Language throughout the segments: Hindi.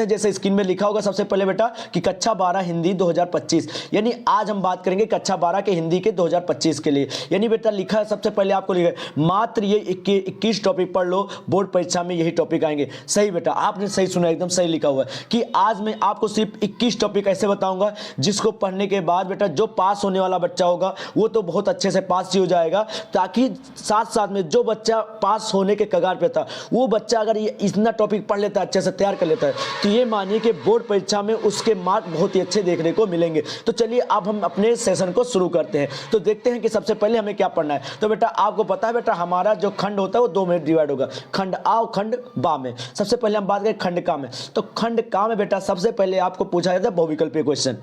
जैसे स्क्रीन में लिखा होगा सबसे पहले बेटा कि कक्षा 12 हिंदी 2025, यानी आज हम बात करेंगे कक्षा 12 के हिंदी के 2025 के लिए। यानी बेटा लिखा है सबसे पहले आपको लिखा है मात्र ये 21 टॉपिक पढ़ लो, बोर्ड परीक्षा में यही टॉपिक आएंगे। सही बेटा, आपने सही सुना, एकदम सही लिखा हुआ है कि आज मैं आपको सिर्फ 21 टॉपिक ऐसे बताऊंगा जिसको पढ़ने के बाद बेटा जो पास होने वाला बच्चा होगा वो तो बहुत अच्छे से पास ही हो जाएगा, ताकि साथ साथ में जो बच्चा पास होने के कगार पे था वो बच्चा अगर ये इतना टॉपिक पढ़ लेता है, अच्छे से तैयार कर लेता है, तो ये मानिए कि बोर्ड परीक्षा में उसके मार्क बहुत ही अच्छे देखने को मिलेंगे। तो चलिए अब हम अपने सेशन को शुरू करते हैं। तो देखते हैं कि सबसे पहले हमें क्या पढ़ना है। तो बेटा आपको पता है बेटा हमारा जो खंड होता है वो 2 में डिवाइड होगा, खंड आ और खंड बा में। सबसे पहले हम बात करें खंड का में। तो खंड का में बेटा सबसे पहले आपको पूछा जाता है बहुविकल्पीय क्वेश्चन।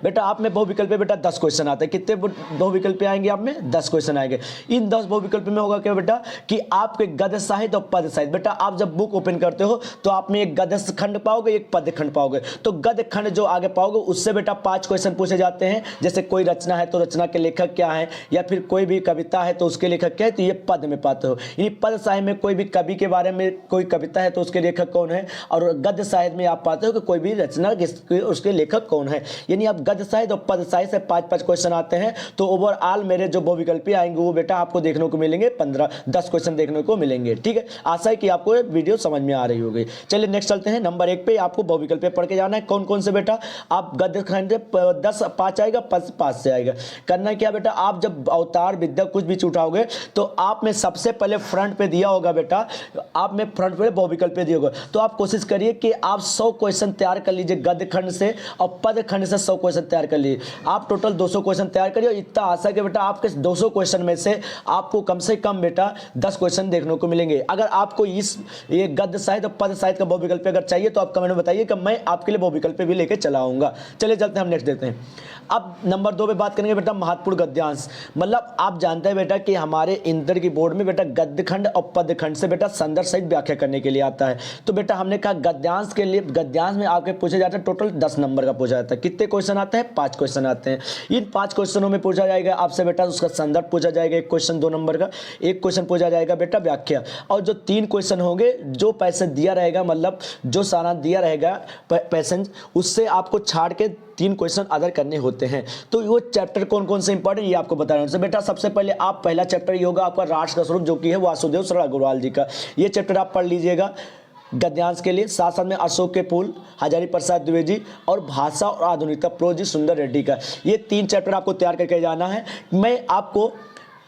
बेटा आप में बहुविकल्प बेटा 10 क्वेश्चन आते हैं। कितने बहुविकल्प आएंगे आप में? 10 क्वेश्चन आएंगे। इन 10 बहुविकल्प में होगा क्या बेटा कि आपके गद्य साहित्य और पद्य साहित्य, बेटा आप जब बुक ओपन करते हो तो आप में एक गद्य खंड पाओगे, एक पद्य खंड पाओगे। तो गद्य खंड जो आगे पाओगे उससे बेटा 5 क्वेश्चन पूछे जाते हैं। जैसे कोई रचना है तो रचना के लेखक क्या है, या फिर कोई भी कविता है तो उसके लेखक क्या है, तो ये पद में पाते हो। यानी पद साहित्य में कोई भी कवि के बारे में कोई कविता है तो उसके लेखक कौन है, और गद्य साहित्य में आप पाते हो कि कोई भी रचना उसके लेखक कौन है। यानी आप गद्य साहित्य और पद साहित्य से 5-5 क्वेश्चन आते हैं। तो ओवरऑल मेरे जो बहुविकल्पी आएंगे वो बेटा आपको देखने को मिलेंगे 10 क्वेश्चन देखने को मिलेंगे। ठीक है, आशा है कि आपको वीडियो समझ में आ रही होगी। चलिए नेक्स्ट चलते हैं। नंबर 1 पे आपको बहुविकल्प पढ़ के जाना है। कौन कौन से बेटा? आप गद्य खंड 10 5 आएगा, पद 5 से आएगा। करना क्या बेटा, आप जब अवतार विद्या कुछ भी उठाओगे तो आप में सबसे पहले फ्रंट पे दिया होगा बेटा, आप में फ्रंट पे बहुविकल्प दिया होगा। तो आप कोशिश करिए कि आप 100 क्वेश्चन तैयार कर लीजिए गद्य खंड से, और पद खंड से 100 क्वेश्चन तैयार कर लीजिए। आप टोटल 200 क्वेश्चन तैयार करिए। इतना आशा है कि बेटा आपके 200 क्वेश्चन में से आपको कम से कम बेटा 10 क्वेश्चन देखने को मिलेंगे। अगर आपको ये गद्य साहित्य और पद साहित्य का बहुविकल्प अगर चाहिए तो आप कमेंट में बताइए कि मैं आपके लिए बहुविकल्प भी लेके चला आऊंगा। चलिए चलते हैं, हम नेक्स्ट देखते हैं। अब नंबर 2 पे बात करेंगे बेटा महत्वपूर्ण गद्यांश। मतलब आप जानते हैं बेटा कि हमारे इंटर की बोर्ड में बेटा गद्य खंड और पद्य खंड से बेटा संदर्भ सहित व्याख्या करने के लिए आता है। तो बेटा हमने कहा गद्यांश के लिए, गद्यांश में आपके पूछे जाते हैं टोटल 10 नंबर का पूछा जाता है। कितने क्वेश्चन आते हैं? 5 क्वेश्चन आते हैं। इन 5 क्वेश्चनों में पूछा जाएगा आपसे बेटा उसका संदर्भ पूछा जाएगा, एक क्वेश्चन 2 नंबर का, एक क्वेश्चन पूछा जाएगा बेटा व्याख्या, और जो 3 क्वेश्चन होंगे जो पैसे दिया रहेगा, मतलब जो सारा दिया रहेगा पैसेंज, उससे आपको छाड़ के 3 क्वेश्चन अदर करने होते हैं। तो वो चैप्टर कौन कौन से इंपॉर्टेंट ये आपको बता रहा हूं। बेटा सबसे पहले आप पहला चैप्टर ये होगा आपका राष्ट्र का स्वरूप, जो कि है वासुदेव शरण अग्रवाल जी का। ये चैप्टर आप पढ़ लीजिएगा गद्यांश के लिए। साथ साथ में अशोक के फूल, हजारी प्रसाद द्विवेदी, और भाषा और आधुनिकता प्रोजी सुंदर रेड्डी का। ये 3 चैप्टर आपको तैयार करके जाना है। मैं आपको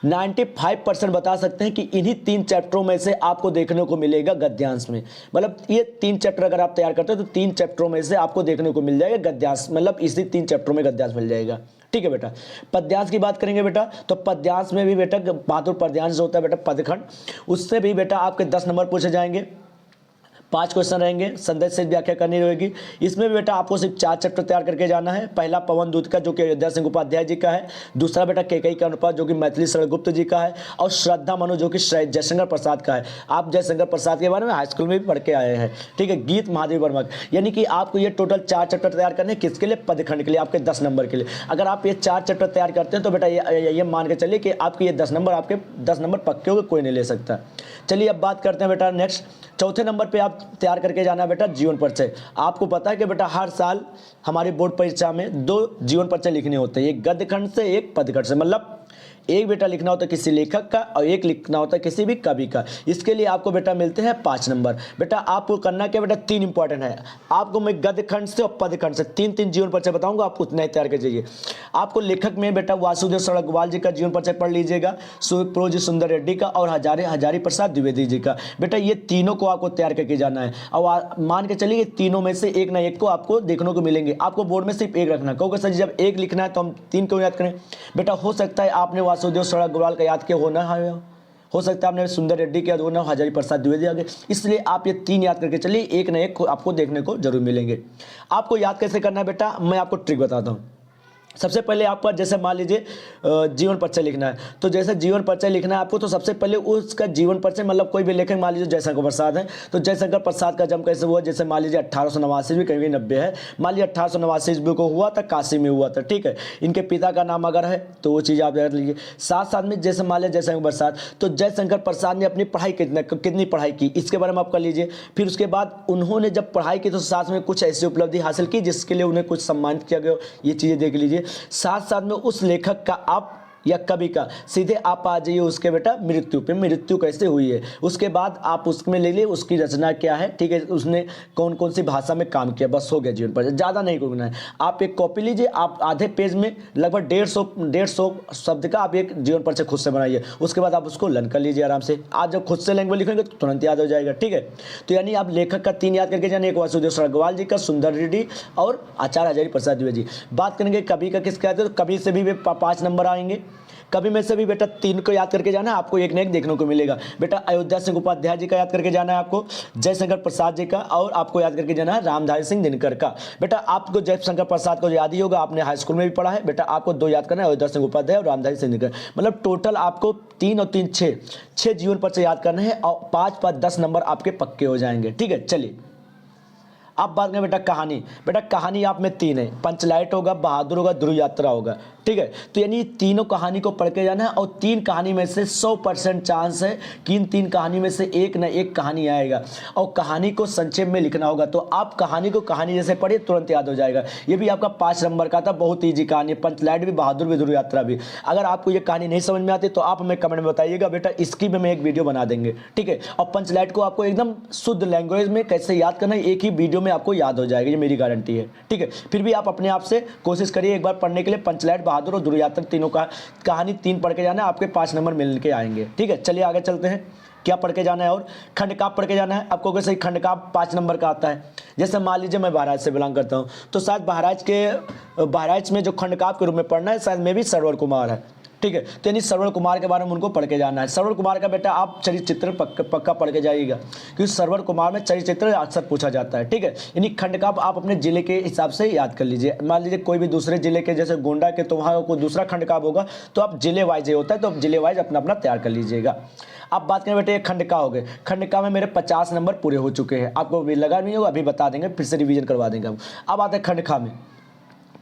95% बता सकते हैं कि इन्हीं 3 चैप्टरों में से आपको देखने को मिलेगा गद्यांश में। मतलब ये 3 चैप्टर अगर आप तैयार करते हो तो 3 चैप्टरों में से आपको देखने को मिल जाएगा गद्यांश, मतलब इसी 3 चैप्टरों में गद्यांश मिल जाएगा। ठीक है बेटा। पद्यांश की बात करेंगे बेटा, तो पद्यांश में भी बेटा बहादुर पद्यांश जो होता है बेटा पदखंड, उससे भी बेटा आपके 10 नंबर पूछे जाएंगे। 5 क्वेश्चन रहेंगे, संदेश से व्याख्या करनी रहेगी। इसमें भी बेटा आपको सिर्फ 4 चैप्टर तैयार करके जाना है। पहला पवन दूत का, जो कि अयोध्या सिंह उपाध्याय जी का है। दूसरा बेटा केकई का अनुपात, जो कि मैथिली शरण गुप्त जी का है। और श्रद्धा मनु, जो कि जयशंकर प्रसाद का है। आप जयशंकर प्रसाद के बारे में हाई स्कूल में भी पढ़ के आए हैं। ठीक है, गीत महादेव वर्मा। यानी कि आपको ये टोटल 4 चैप्टर तैयार करने, किसके लिए? पदखंड के लिए, आपके 10 नंबर के लिए। अगर आप ये 4 चैप्टर तैयार करते हैं तो बेटा ये मान के चलिए कि आपके ये 10 नंबर, आपके 10 नंबर पक्के होंगे, कोई नहीं ले सकता। चलिए अब बात करते हैं बेटा नेक्स्ट। चौथे नंबर पे आप तैयार करके जाना बेटा जीवन परिचय। आपको पता है कि बेटा हर साल हमारी बोर्ड परीक्षा में 2 जीवन परिचय लिखने होते हैं, एक गद्य खंड से, एक पद्य खंड से। मतलब एक बेटा लिखना होता है किसी लेखक का और एक लिखना होता है किसी भी कवि का। इसके लिए आपको बेटा मिलते हैं 5 नंबर। बेटा आपको करना क्या बेटा, 3 इंपॉर्टेंट है। आपको मैं गद्य खंड से और पद्य खंड से 3-3 जीवन परिचय बताऊंगा, आपको उतना ही तैयार कर जाइए। आपको लेखक में बेटा वासुदेव शरण अग्रवाल जी का जीवन परिचय पढ़ लीजिएगा, प्रोजी सुंदर रेड्डी का, और हजारी प्रसाद द्विवेदी जी का। बेटा ये तीनों को आपको तैयार करके जाना है। और मान के चलिए तीनों में से एक ना एक को आपको देखने को मिलेंगे। आपको बोर्ड में सिर्फ एक रखना। कहोगे सर जब एक लिखना है तो हम 3 क्यों याद करें? बेटा हो सकता है आपने वासुदेव शरण अग्रवाल का याद किया होना है, हो सकता है आपने सुंदर रेड्डी के याद होना, हजारी प्रसाद द्विवेदी आगे। इसलिए आप ये 3 याद करके चलिए, एक ना एक आपको देखने को जरूर मिलेंगे। आपको याद कैसे करना है बेटा, मैं आपको ट्रिक बताता हूँ। सबसे पहले आपका जैसे मान लीजिए जीवन परिचय लिखना है, तो जैसे जीवन परिचय लिखना है आपको, तो सबसे पहले उसका जीवन परिचय मतलब कोई भी लेखक मान लीजिए जयशंकर प्रसाद है, तो जयशंकर प्रसाद का जन्म कैसे हुआ, जैसे मान लीजिए 1889 ईस्वी, कहीं 90 है, मान लीजिए 1889 ईस्वी को हुआ था, काशी में हुआ था, ठीक है। इनके पिता का नाम अगर है तो वो चीज़ आप याद लीजिए। साथ साथ में जैसे मान लीजिए जयशंकर प्रसाद, तो जयशंकर प्रसाद ने अपनी पढ़ाई कितनी पढ़ाई की इसके बारे में आप कर लीजिए। फिर उसके बाद उन्होंने जब पढ़ाई की तो साथ में कुछ ऐसी उपलब्धि हासिल की जिसके लिए उन्हें कुछ सम्मानित किया गया, ये चीज़ें देख लीजिए। साथ साथ में उस लेखक का आप या कवि का सीधे आप आ जाइए उसके बेटा मृत्यु पे, मृत्यु कैसे हुई है, उसके बाद आप उसमें ले लिए उसकी रचना क्या है, ठीक है, उसने कौन कौन सी भाषा में काम किया, बस हो गया जीवन परिचय, ज़्यादा नहीं करना है। आप एक कॉपी लीजिए, आप आधे पेज में लगभग 150 शब्द का आप एक जीवन परिचय खुद से बनाइए, उसके बाद आप उसको लर्न कर लीजिए आराम से। आज जब खुद से लैंग्वेज लिखेंगे तो तुरंत याद हो जाएगा, ठीक है। तो यानी आप लेखक का 3 याद करके जाने, एक वासुदेव अग्रवाल जी का, सुंदर रेड्डी और आचार्य हजारी प्रसाद द्विवेदी जी। बात करेंगे कवि का किसका आते, तो कवि से भी 5 नंबर आएंगे, कभी में से भी बेटा 3 को याद करके जाना है, आपको एक न एक देखने को मिलेगा। बेटा अयोध्या सिंह उपाध्याय जी का याद करके जाना है आपको, जयशंकर प्रसाद जी का, और आपको याद करके जाना है रामधारी सिंह दिनकर का। बेटा आपको जयशंकर प्रसाद को याद ही होगा, आपने हाई स्कूल में भी पढ़ा है। बेटा आपको 2 याद करना है, अयोध्या सिंह उपाध्याय और रामधारी सिंह दिनकर। मतलब टोटल आपको 3 और 3 6 जीवन परिचय याद करने हैं और 5 5 10 नंबर आपके पक्के हो जाएंगे, ठीक है। चलिए अब बात करें बेटा कहानी। बेटा कहानी आप में 3 है, पंचलाइट होगा, बहादुर होगा, ध्रुव यात्रा होगा, ठीक है। तो यानी तीनों कहानी को पढ़ के जाना है और 3 कहानी में से 100% चांस है कि इन 3 कहानी में से एक ना एक कहानी आएगा और कहानी को संक्षेप में लिखना होगा। तो आप कहानी को कहानी जैसे पढ़िए तुरंत याद हो जाएगा। ये भी आपका 5 नंबर का था, बहुत ईजी कहानी, पंचलाइट भी, बहादुर भी, ध्रुव यात्रा भी। अगर आपको ये कहानी नहीं समझ में आती तो आप हमें कमेंट में बताइएगा, बेटा इसकी भी मैं एक वीडियो बना देंगे, ठीक है। और पंचलाइट को आपको एकदम शुद्ध लैंग्वेज में कैसे याद करना है एक ही वीडियो में आपको याद हो जाएगा, ये मेरी गारंटी है, ठीक है। फिर भी आप अपने आप से कोशिश करिए एक बार पढ़ने के लिए। पंचलाइट, बहादुर और ध्रुव यात्रा तीनों का कहानी 3 पढ़ के जाना है, आपके 5 नंबर मिल के आएंगे, ठीक है। चलिए आगे चलते हैं, क्या पढ़ के जाना है और खंडकाव्य पढ़ के जाना है आपको। कैसे खंडकाव्य 5 नंबर का आता है। जैसे मान लीजिए मैं बहराइच से बिलोंग करता हूँ, तो शायद बहराइच में जो खंडकाव्य के रूप में पढ़ना है शायद में भी सरवर कुमार है, ठीक है। तो यानी सरवर कुमार के बारे में उनको पढ़ के जाना है। सरवर कुमार का बेटा आप चरित्र पक्का पढ़ के जाइएगा, क्योंकि सरवर कुमार में चरित्र अक्सर पूछा जाता है, ठीक है। यानी खंडकाव्य आप अपने जिले के हिसाब से याद कर लीजिए। मान लीजिए कोई भी दूसरे जिले के, जैसे गोंडा के, तो वहाँ कोई दूसरा खंडकाव्य होगा, तो आप जिले वाइज होता है, तो आप जिले वाइज अपना तैयार कर लीजिएगा। अब बात करें बेटे खंडका हो गए। खंडका में मेरे 50 नंबर पूरे हो चुके हैं, आपको भी लगा नहीं होगा, अभी बता देंगे, फिर से रिवीजन करवा देंगे हम। अब आते हैं खंडका में।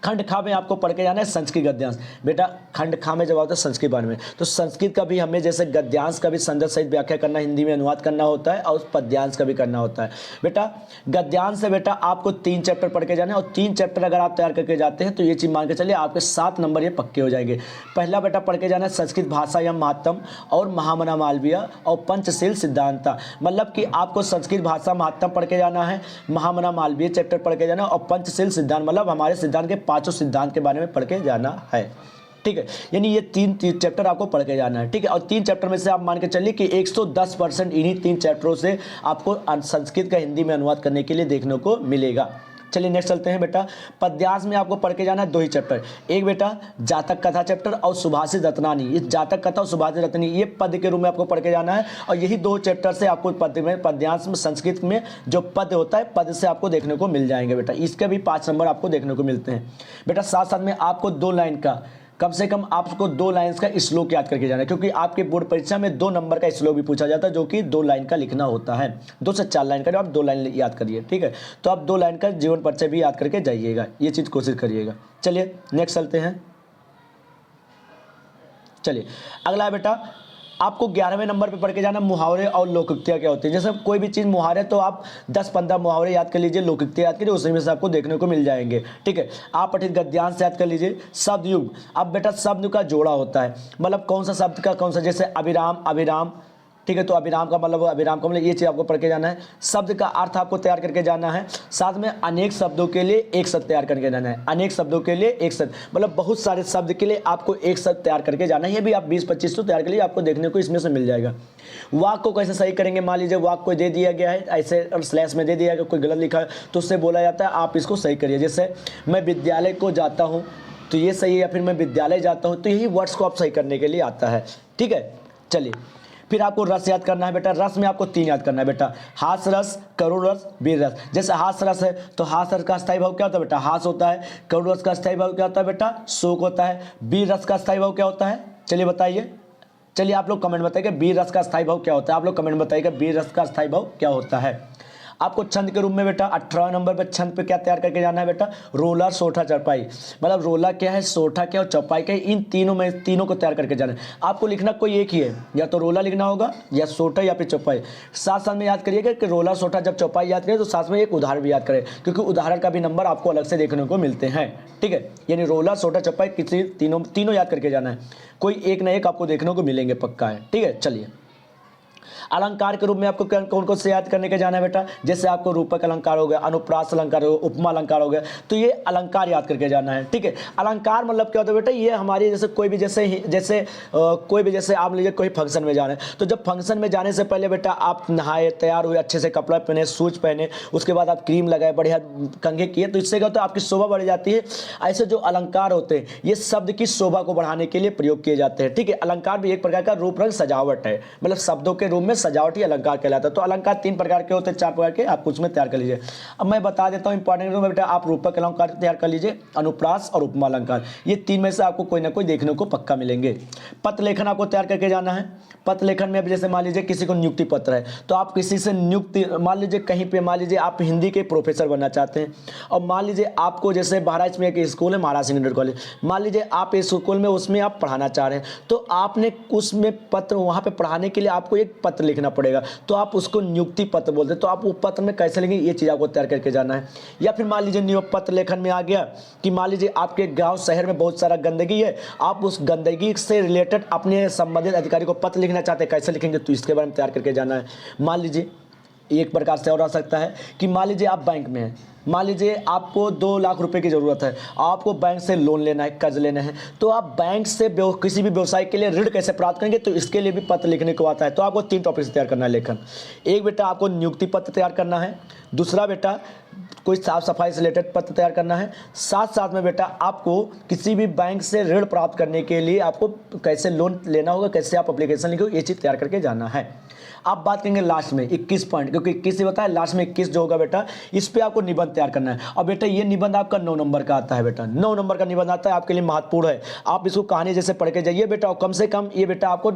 खंडखा में आपको पढ़ के जाना है संस्कृत गद्यांश। बेटा खंडखा में जब आता है संस्कृत बारे में, तो संस्कृत का भी हमें जैसे गद्यांश का भी संदर्भ सहित व्याख्या करना, हिंदी में अनुवाद करना होता है और पद्यांश का भी करना होता है। बेटा गद्यांश से बेटा आपको 3 चैप्टर पढ़ के जाना है और 3 चैप्टर अगर आप तैयार करके जाते हैं तो ये चीज़ मान के चलिए आपके 7 नंबर ये पक्के हो जाएंगे। पहला बेटा पढ़ के जाना है संस्कृत भाषा या महात्म और महामना मालवीय और पंचशील सिद्धांता। मतलब कि आपको संस्कृत भाषा महात्म पढ़ के जाना है, महामना मालवीय चैप्टर पढ़ के जाना है और पंचशील सिद्धांत मतलब हमारे सिद्धांत के 5 सिद्धांत के बारे में पढ़ के जाना है, ठीक है। यानी ये 3 चैप्टर आपको पढ़ के जाना है, ठीक है। और 3 चैप्टर में से आप मान के चलिए कि 110% इन्हीं 3 चैप्टरों से आपको संस्कृत का हिंदी में अनुवाद करने के लिए देखने को मिलेगा। चलिए नेक्स्ट चलते हैं बेटा। पद्यांश में आपको पढ़ के जाना है 2 ही चैप्टर, एक बेटा जातक कथा चैप्टर और सुभाषित रत्नानी। ये जातक कथा और सुभाषित रत्नानी ये पद के रूप में आपको पढ़ के जाना है और यही 2 चैप्टर से आपको पद्यांश में संस्कृत में जो पद होता है पद से आपको देखने को मिल जाएंगे बेटा। इसके भी 5 नंबर आपको देखने को मिलते हैं बेटा। साथ साथ में आपको 2 लाइन का कम से कम आपको 2 लाइन्स का श्लोक याद करके जाना है, क्योंकि आपके बोर्ड परीक्षा में 2 नंबर का श्लोक भी पूछा जाता है जो कि 2 लाइन का लिखना होता है। 2 से 4 लाइन का आप 2 लाइन याद करिए, ठीक है। तो आप 2 लाइन का जीवन परिचय भी याद करके जाइएगा, ये चीज़ कोशिश करिएगा। चलिए नेक्स्ट चलते हैं। चलिए अगला है बेटा आपको 11वें नंबर पे पढ़ के जाना मुहावरे और लोकोक्तियाँ क्या होती है। जैसे कोई भी चीज़ मुहावरे तो आप 10-15 मुहावरे याद कर लीजिए, लोकोक्तियाँ याद करिए, उसी में से आपको देखने को मिल जाएंगे, ठीक है। आप पठित गद्यांश याद कर लीजिए। शब्द युग, अब बेटा शब्द का जोड़ा होता है, मतलब कौन सा शब्द का कौन सा, जैसे अभिराम अभिराम, ठीक है। तो अभिराम का मतलब ये चीज़ आपको पढ़ के जाना है। शब्द का अर्थ आपको तैयार करके जाना है। साथ में अनेक शब्दों के लिए एक शब्द तैयार करके जाना है। अनेक शब्दों के लिए एक शब्द मतलब बहुत सारे शब्द के लिए आपको एक शब्द तैयार करके जाना है। ये भी आप 20-25 तो तैयार कर लीजिए, आपको देखने को इसमें से मिल जाएगा। वाक को कैसे सही करेंगे, मान लीजिए वाक को दे दिया गया है ऐसे और स्लैश में दे दिया गया, कोई गलत लिखा है तो उससे बोला जाता है आप इसको सही करिए। जैसे मैं विद्यालय को जाता हूँ तो ये सही है, या फिर मैं विद्यालय जाता हूँ, तो यही वर्ड्स को आप सही करने के लिए आता है, ठीक है। चलिए फिर आपको रस याद करना है बेटा। रस में आपको 3 याद करना है बेटा, हास रस, करुण रस, वीर रस। जैसे हास रस है तो हास रस का स्थायी भाव क्या होता है बेटा, हास होता है। करुण रस का स्थायी भाव क्या होता है बेटा, शोक होता है। वीर रस का स्थायी भाव क्या होता है, चलिए बताइए, चलिए आप लोग कमेंट बताइए कि वीर रस का स्थायी भाव क्या होता है। आप लोग कमेंट बताइए कि वीर रस का स्थायी भाव क्या होता है। आपको छंद के रूप में बेटा 18 नंबर पे छंद पे क्या तैयार करके जाना है बेटा, रोलर, सोठा, चौपाई। मतलब रोला क्या है, सोठा क्या और चौपाई क्या है, इन तीनों को तैयार करके जाना है। आपको लिखना कोई एक ही है, या तो रोला लिखना होगा या सोठा या फिर चौपाई। साथ साथ में याद करिएगा कि रोला, सोठा जब चौपाई याद करें तो साथ में एक उदाहरण भी याद करें, क्योंकि उदाहरण का भी नंबर आपको अलग से देखने को मिलते हैं। ठीक है, यानी रोला, सोठा, चौपाई किसी तीनों याद करके जाना है, कोई एक ना एक आपको देखने को मिलेंगे, पक्का है। ठीक है, चलिए अलंकार के रूप में आपको कौन कौन से याद करने के जाना है बेटा, जैसे आपको रूपक अलंकार हो गया, अनुप्रास अलंकार हो गया, उपमा अलंकार हो गया, तो ये अलंकार याद करके जाना है। ठीक है, अलंकार मतलब क्या होता है बेटा, ये हमारी जैसे कोई भी जैसे आप लीजिए कोई फंक्शन में जाना है, तो जब फंक्शन में जाने से पहले बेटा आप नहाए, तैयार हुए, अच्छे से कपड़ा पहने, शूज पहने, उसके बाद आप क्रीम लगाए, बढ़िया कंघे किए, तो इससे क्या होता है आपकी शोभा बढ़ जाती है। ऐसे जो अलंकार होते हैं ये शब्द की शोभा को बढ़ाने के लिए प्रयोग किए जाते हैं। ठीक है, अलंकार भी एक प्रकार का रूप रंग सजावट है, मतलब शब्दों के रूप में सजावटी अलंकार कहलाता है। तो अलंकार 3 प्रकार के होते हैं, 4 प्रकार के, आप उसमें तैयार कर लीजिए। अब मैं बता देता हूं इंपॉर्टेंट रूप में बेटा, आप रूपक अलंकार तैयार कर लीजिए, अनुप्रास और उपमा अलंकार, ये 3 में से आपको कोई ना कोई देखने को पक्का मिलेंगे। पत्र लेखन आपको तैयार करके जाना है। पत्र लेखन में जैसे मान लीजिए किसी को नियुक्ति पत्र है, तो आप किसी से नियुक्ति, मान लीजिए कहीं पे, मान लीजिए आप हिंदी के प्रोफेसर बनना चाहते हैं, और मान लीजिए आपको जैसे बहराइच में एक स्कूल है, महाराज सेकेंडरी कॉलेज, मान लीजिए आप इस स्कूल में उसमें आप पढ़ाना चाह रहे हैं, तो आपने उसमें पत्र, वहाँ पे पढ़ाने के लिए आपको एक पत्र लिखना पड़ेगा, तो आप उसको नियुक्ति पत्र बोलते हैं। तो आप वो पत्र में कैसे लिखेंगे, ये चीज़ आपको तैयार करके जाना है। या फिर मान लीजिए पत्र लेखन में आ गया कि मान लीजिए आपके गांव शहर में बहुत सारा गंदगी है, आप उस गंदगी से रिलेटेड अपने संबंधित अधिकारी को पत्र लिखना चाहते हैं, कैसे लिखेंगे, तो इसके बारे में तैयार करके जाना है। मान लीजिए एक प्रकार से और आ सकता है कि मान लीजिए आप बैंक में हैं, मान लीजिए आपको 2 लाख रुपए की ज़रूरत है, आपको बैंक से लोन लेना है, कर्ज लेना है, तो आप बैंक से किसी भी व्यवसाय के लिए ऋण कैसे प्राप्त करेंगे, तो इसके लिए भी पत्र लिखने को आता है। तो आपको 3 टॉपिक से तैयार करना है लेखन। एक बेटा आपको नियुक्ति पत्र तैयार करना है, दूसरा बेटा कोई साफ सफाई से रिलेटेड पत्र तैयार करना है, साथ साथ में बेटा आपको किसी भी बैंक से ऋण प्राप्त करने के लिए आपको कैसे लोन लेना होगा, कैसे आप एप्लीकेशन लिखोगे, ये चीज़ तैयार करके जाना है। आप बात करेंगे लास्ट में 21 पॉइंट, क्योंकि 21 से बताया, लास्ट में 21 जो होगा बेटा, इस पे आपको निबंध तैयार करना है। और बेटा ये निबंध आपका 9 नंबर का आता है बेटा, 9 नंबर का निबंध आता है, आपके लिए महत्वपूर्ण है। आप इसको कहानी जैसे पढ़ के जाइए बेटा, और कम से कम ये बेटा आपको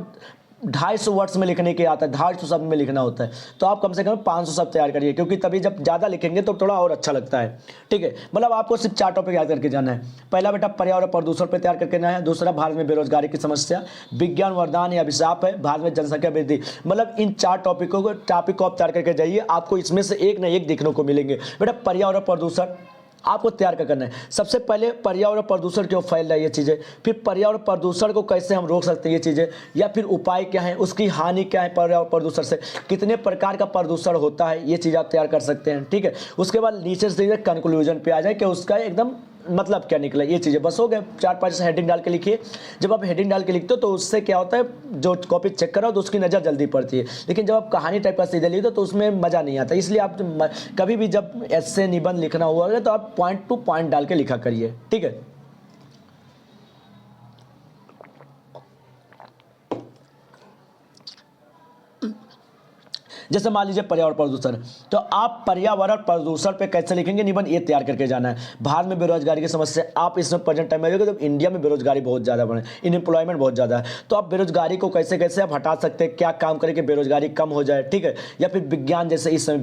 250 वर्ड्स में लिखने के आता है, 250 शब्द में लिखना होता है, तो आप कम से कम 500 शब्द तैयार करिए, क्योंकि तभी जब ज़्यादा लिखेंगे तो थोड़ा और अच्छा लगता है। ठीक है, मतलब आपको सिर्फ 4 टॉपिक याद करके जाना है। पहला बेटा पर्यावरण प्रदूषण पर तैयार करके जाना है, दूसरा भारत में बेरोजगारी की समस्या, विज्ञान वरदान या अभिशाप है, भारत में जनसंख्या वृद्धि। मतलब इन 4 टॉपिक को आप तैयार करके जाइए, आपको इसमें से एक ना एक देखने को मिलेंगे। बेटा पर्यावरण प्रदूषण आपको तैयार करना है। सबसे पहले पर्यावरण प्रदूषण क्यों फैल रहा है ये चीज़ें, फिर पर्यावरण प्रदूषण को कैसे हम रोक सकते हैं ये चीज़ें, या फिर उपाय क्या है, उसकी हानि क्या है, पर्यावरण प्रदूषण से कितने प्रकार का प्रदूषण होता है, ये चीज़ आप तैयार कर सकते हैं। ठीक है, उसके बाद नीचे से कंक्लूजन पे आ जाए कि उसका एकदम मतलब क्या निकला, ये चीज़ें बस हो गए। 4-5 हेडिंग डाल के लिखिए। जब आप हेडिंग डाल के लिखते हो तो उससे क्या होता है, जो कॉपी चेक करो तो उसकी नज़र जल्दी पड़ती है, लेकिन जब आप कहानी टाइप का सीधे लिखते हो तो उसमें मज़ा नहीं आता। इसलिए आप कभी भी जब ऐसे निबंध लिखना हुआ तो आप पॉइंट टू पॉइंट डाल के लिखा करिए। ठीक है, जैसे मान लीजिए पर्यावरण प्रदूषण, तो आप पर्यावरण प्रदूषण पे कैसे लिखेंगे निबंध, ये तैयार करके जाना है। भारत में बेरोजगारी की समस्या, आप इसमें प्रेजेंट टाइम में देखोगे तो इंडिया में बेरोजगारी बहुत ज़्यादा बढ़े, इनएम्प्लॉयमेंट बहुत ज़्यादा है, तो आप बेरोजगारी को कैसे कैसे आप हटा सकते हैं, क्या काम करें कि बेरोजगारी कम हो जाए। ठीक है, या फिर विज्ञान, जैसे इस समय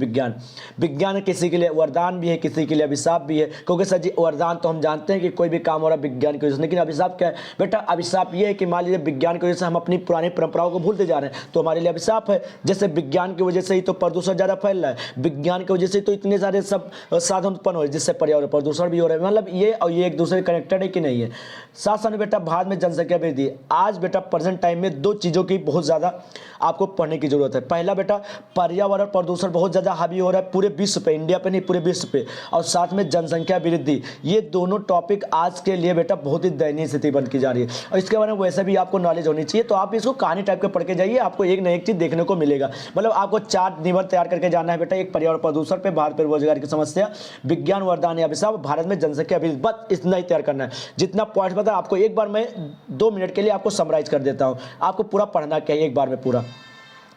विज्ञान किसी के लिए वरदान भी है, किसी के लिए अभिशाप भी है, क्योंकि सर जी वरदान तो हम जानते हैं कि कोई भी काम हो रहा है विज्ञान की वजह से, लेकिन अभिशाप क्या है बेटा, अभिशाप ये है कि मान लीजिए विज्ञान की वजह से हम अपनी पुरानी परंपराओं को भूलते जा रहे हैं, तो हमारे लिए अभिशाप है। जैसे विज्ञान की वजह से ही तो प्रदूषण ज़्यादा फैल रहा है, विज्ञान की वजह से तो इतने सारे सब साधन उत्पन्न हो रहे हैं जिससे पर्यावरण प्रदूषण भी हो रहा है। मतलब ये और ये एक दूसरे कनेक्टेड है कि नहीं है। साथ साथ में बेटा भारत में जनसंख्या वृद्धि, आज बेटा प्रेजेंट टाइम में 2 चीज़ों की बहुत ज़्यादा आपको पढ़ने की जरूरत है। पहला बेटा पर्यावरण प्रदूषण बहुत ज़्यादा हावी हो रहा है पूरे विश्व पे, इंडिया पे नहीं पूरे विश्व पे, और साथ में जनसंख्या वृद्धि, ये दोनों टॉपिक आज के लिए बेटा बहुत ही दयनीय स्थिति बन की जा रही है, और इसके बारे में वैसे भी आपको नॉलेज होनी चाहिए। तो आप इसको कहानी टाइप के पढ़ के जाइए, आपको एक न एक चीज़ देखने को मिलेगा। मतलब आपको 4 निबंध तैयार करके जाना है बेटा, एक पर्यावरण प्रदूषण पे, भारत पे बेरोजगारी की समस्या, विज्ञान वरदान या अभिशाप, भारत में जनसंख्या वृद्धि, बस इतना ही तैयार करना है। जितना पॉइंट पता आपको, एक बार मैं 2 मिनट के लिए आपको समराइज कर देता हूँ, आपको पूरा पढ़ना क्या है एक बार में पूरा।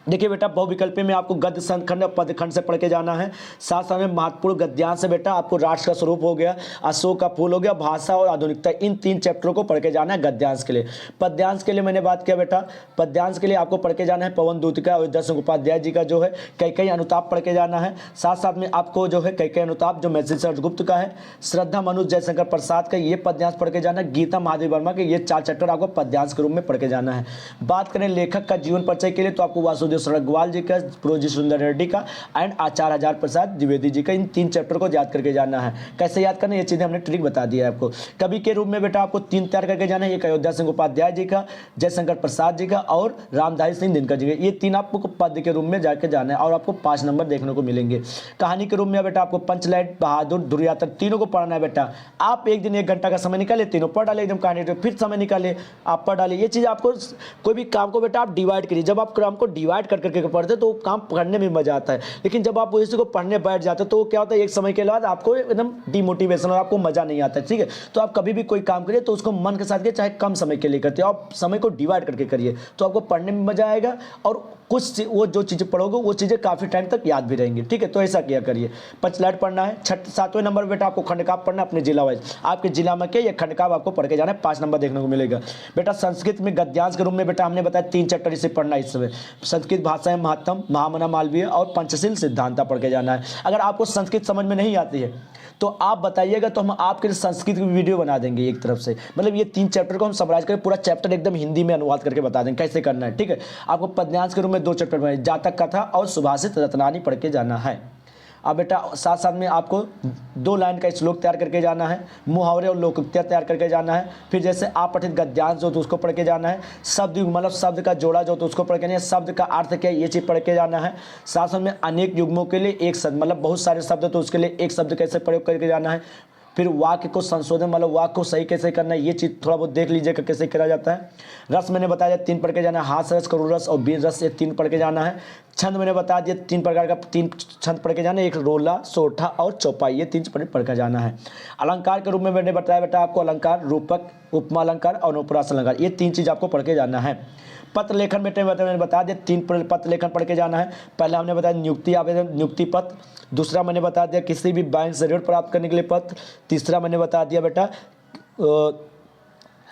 देखिए बेटा, बहुविकल्पी में आपको गद्य खंड और पद्य खंड से पढ़ के जाना है। साथ साथ में महत्वपूर्ण गद्यांश से बेटा आपको राष्ट्र का स्वरूप हो गया, अशोक का फूल हो गया, भाषा और आधुनिकता, इन 3 चैप्टरों को पढ़ के जाना है गद्यांश के लिए। पद्यांश के लिए मैंने बात किया बेटा, पद्यांश के लिए आपको पढ़ के जाना है पवन दूत का, अयोध्या सिंह उपाध्याय जी का जो है कैकेयी अनुताप पढ़ के जाना है। साथ साथ में आपको जो है कैकेयी अनुताप जो महर्षि चंद्रगुप्त का है, श्रद्धा मनु जयशंकर प्रसाद का ये पद्यांश पढ़ के जाना है, गीता महादेव वर्मा के ये 4 चैप्टर आपको पद्यांश के रूप में पढ़ के जाना है। बात करें लेखक का जीवन परिचय के लिए तो आपको वासुदेव सरग्वाल जी का, प्रोजी सुंदर रेड्डी का एंड आचार्य हजार प्रसाद द्विवेदी जी का, इन 3 चैप्टर को याद करके जाना है। कैसे याद करना, ये चीजें हमने ट्रिक बता दिया है आपको। कवि के रूप में बेटा आपको 3 तैयार करके जाना है, एक अयोध्या सिंह उपाध्याय जी का, जयशंकर प्रसाद जी का और रामधारी सिंह दिनकर जी का, ये 3 आपको पद्य के रूप में जाके जाना है और आपको 5 नंबर देखने को मिलेंगे। कहानी के रूप में बेटा आपको पंचलैट, बहादुर, दुर्यातर तीनों को पढ़ना है बेटा। आप एक दिन 1 घंटा का समय निकाले, तीनों पढ़ डाले एकदम कहानी, फिर समय निकाले आप पढ़ डाले। ये चीज आपको कोई भी काम को बेटा आप डिवाइड करिए, जब आप काम को डिवाइड कर करके पढ़ते तो काम पढ़ने में मजा आता है, लेकिन जब आप उसी को पढ़ने बैठ जाते तो क्या होता है, एक समय के बाद आपको एकदम डिमोटिवेशन और आपको मजा नहीं आता है। ठीक है, तो आप कभी भी कोई काम करिए तो उसको मन के साथ करिए, चाहे कम समय के लिए करते हो, आप समय को डिवाइड करके करिए तो आपको पढ़ने में मजा आएगा और कुछ वो जो चीज़ें पढ़ोगे वो चीज़ें काफ़ी टाइम तक याद भी रहेंगी। ठीक है, तो ऐसा किया करिए। पंचलैट पढ़ना है। 7वें नंबर बेटा आपको खंडकाव्य पढ़ना है अपने जिला वाइज, आपके जिला में क्या ये खंडकाव्य आपको पढ़ के जाना है, 5 नंबर देखने को मिलेगा। बेटा संस्कृत में गद्यांश के रूप में बेटा हमने बताया 3 चैप्टर इसे पढ़ना है इस समय। संस्कृत भाषा में महत्तम, महामना मालवीय और पंचशील सिद्धांता पढ़ के जाना है। अगर आपको संस्कृत समझ में नहीं आती है तो आप बताइएगा तो हम आपके लिए संस्कृत की वीडियो बना देंगे एक तरफ से, मतलब ये 3 चैप्टर को हम समराइज करके पूरा चैप्टर एकदम हिंदी में अनुवाद करके बता देंगे कैसे करना है। ठीक है, आपको पद्यांश के रूप में 2 चैप्टर बने, जातक कथा और सुभाषित रत्नानी पढ़ के जाना है। अब बेटा साथ साथ में आपको 2 लाइन का श्लोक तैयार करके जाना है, मुहावरे और लोकोक्तियाँ तैयार करके जाना है। फिर जैसे आप पठित गद्यांश जो तो उसको पढ़ के जाना है, शब्द युग्म मतलब शब्द का जोड़ा जो तो उसको पढ़ के जाना है, शब्द का अर्थ क्या है ये चीज़ पढ़ के जाना है। साथ साथ में अनेक युग्मों के लिए एक शब्द मतलब बहुत सारे शब्द तो उसके लिए एक शब्द कैसे प्रयोग करके जाना है। फिर वाक्य को संशोधन मतलब वाक्य को सही कैसे करना है ये चीज़ थोड़ा बहुत देख लीजिएगा कैसे करा जाता है। रस मैंने बताया 3 पढ़ के जाना है, हास रस, करुण रस और बीज रस, ये 3 पढ़ के जाना है। छंद मैंने बता दिया 3 प्रकार का 3 छंद पढ़ के जाना है, एक रोला, सोठा और चौपाई, ये 3 पढ़ के जाना है। अलंकार के रूप में मैंने बताया बेटा आपको अलंकार, रूपक, उपमा अलंकार और अनुप्रास अलंकार, ये 3 चीज़ आपको पढ़ के जाना है। पत्र लेखन में मैंने बता दिया 3 पत्र लेखन पढ़ के जाना है। पहला हमने बताया नियुक्ति आवेदन, नियुक्ति पत्र। दूसरा मैंने बता दिया किसी भी बैंक से ऋण प्राप्त करने के लिए पत्र। तीसरा मैंने बता दिया बेटा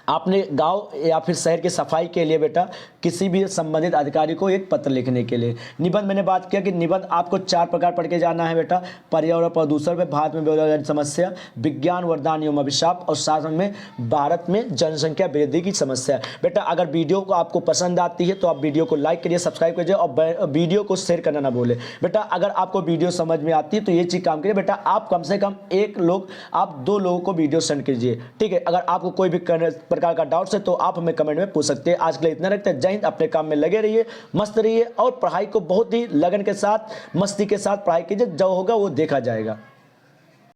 आपने गांव या फिर शहर की सफाई के लिए बेटा किसी भी संबंधित अधिकारी को एक पत्र लिखने के लिए। निबंध मैंने बात किया कि निबंध आपको 4 प्रकार पढ़ के जाना है बेटा, पर्यावरण प्रदूषण में भारत में बेरोजगारी समस्या, विज्ञान वरदान एवं अभिशाप और साथ में भारत में जनसंख्या वृद्धि की समस्या। बेटा अगर वीडियो को आपको पसंद आती है तो आप वीडियो को लाइक करिए, सब्सक्राइब करिए और वीडियो को शेयर करना ना भूले। बेटा अगर आपको वीडियो समझ में आती है तो ये चीज़ काम करिए बेटा, आप कम से कम आप 2 लोगों को वीडियो सेंड कीजिए। ठीक है, अगर आपको कोई भी प्रकार का डाउट्स है तो आप हमें कमेंट में पूछ सकते हैं। आज के लिए इतना रखते हैं, जय हिंद। अपने काम में लगे रहिए, मस्त रहिए और पढ़ाई को बहुत ही लगन के साथ मस्ती के साथ पढ़ाई कीजिए, जो होगा वो देखा जाएगा।